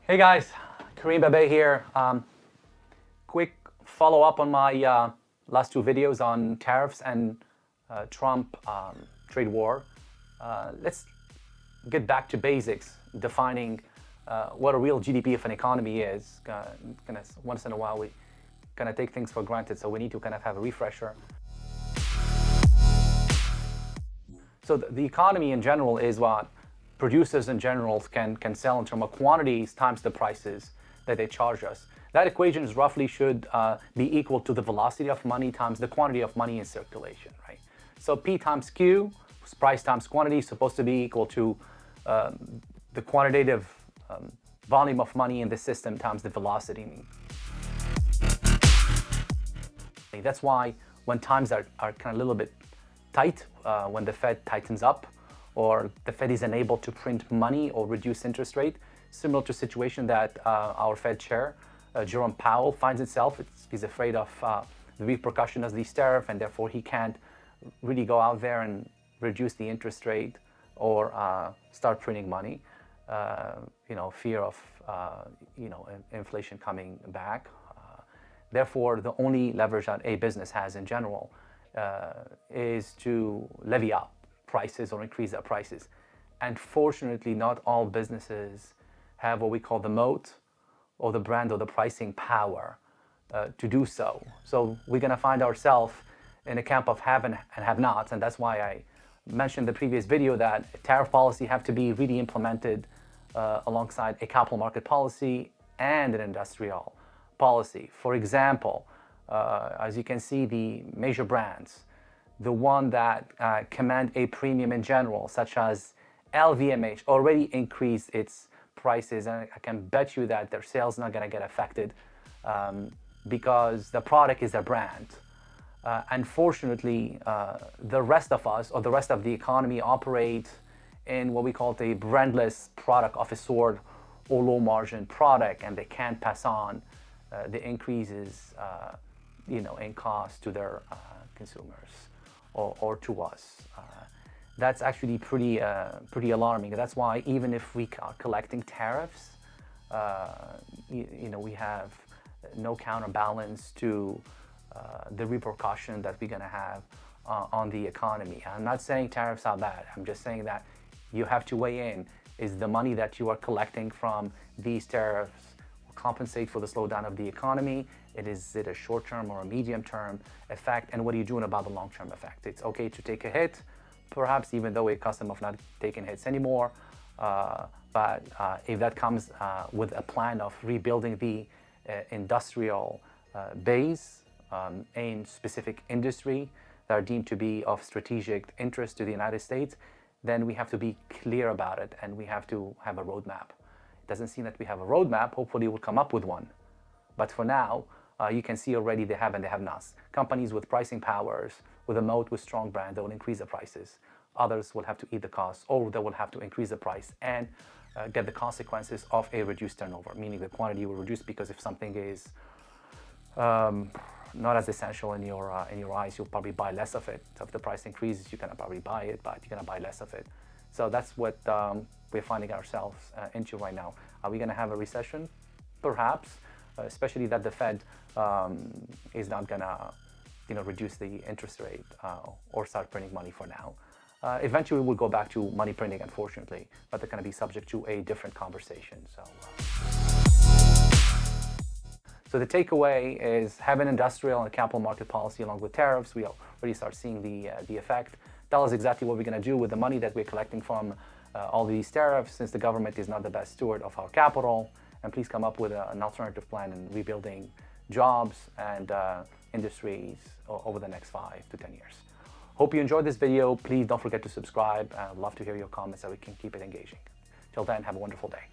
Hey guys, Karim Babay here. Quick follow-up on my last two videos on tariffs and Trump trade war. Let's get back to basics, defining what a real GDP of an economy is. Once in a while we kind of take things for granted, so we need to kind of have a refresher. So the economy in general is what producers in general can sell in terms of quantities times the prices that they charge us. That equation is roughly should be equal to the velocity of money times the quantity of money in circulation, right? So P times Q, price times quantity, is supposed to be equal to the quantitative volume of money in the system times the velocity. That's why when times are kind of a little bit tight, when the Fed tightens up, or the Fed is unable to print money or reduce interest rate, similar to a situation that our Fed chair, Jerome Powell, finds itself. He's afraid of the repercussion of these tariffs, and therefore he can't really go out there and reduce the interest rate or start printing money. Fear of inflation coming back. Therefore, the only leverage that a business has in general is to levy up prices or increase their prices. And fortunately, not all businesses have what we call the moat or the brand or the pricing power to do so. So we're going to find ourselves in a camp of have and have-nots, and that's why I mentioned in the previous video that tariff policy have to be really implemented alongside a capital market policy and an industrial policy. For example, as you can see, the major brands, the one that command a premium in general, such as LVMH, already increased its prices, and I can bet you that their sales are not going to get affected because the product is their brand. Unfortunately, the rest of us, or the rest of the economy, operate in what we call the brandless product of a sort or low margin product, and they can't pass on the increases in cost to their consumers or to us. That's actually pretty alarming. That's why even if we are collecting tariffs, we have no counterbalance to the repercussion that we're going to have on the economy. I'm not saying tariffs are bad. I'm just saying that you have to weigh in. Is the money that you are collecting from these tariffs compensate for the slowdown of the economy? Is it a short-term or a medium-term effect? And what are you doing about the long-term effect? It's okay to take a hit, perhaps even though we're accustomed of not taking hits anymore. But if that comes with a plan of rebuilding the industrial base in specific industry that are deemed to be of strategic interest to the United States, then we have to be clear about it, and we have to have a roadmap. It doesn't seem that we have a roadmap. Hopefully we'll come up with one. But for now, you can see already the have and the have-nots. Companies with pricing powers, with a moat, with strong brand, they will increase the prices. Others will have to eat the costs, or they will have to increase the price and get the consequences of a reduced turnover, meaning the quantity will reduce, because if something is not as essential in your eyes, you'll probably buy less of it. So if the price increases, you can probably buy it, but you're going to buy less of it. So that's what we're finding ourselves into right now. Are we going to have a recession? Perhaps, especially that the Fed is not going to reduce the interest rate or start printing money for now. Eventually, we'll go back to money printing, unfortunately, but they're going to be subject to a different conversation. So the takeaway is have an industrial and capital market policy along with tariffs. We already start seeing the effect. Tell us exactly what we're going to do with the money that we're collecting from all these tariffs, since the government is not the best steward of our capital. And please come up with an alternative plan in rebuilding jobs and industries over the next 5 to 10 years. Hope you enjoyed this video. Please don't forget to subscribe. I'd love to hear your comments so we can keep it engaging. Till then, have a wonderful day.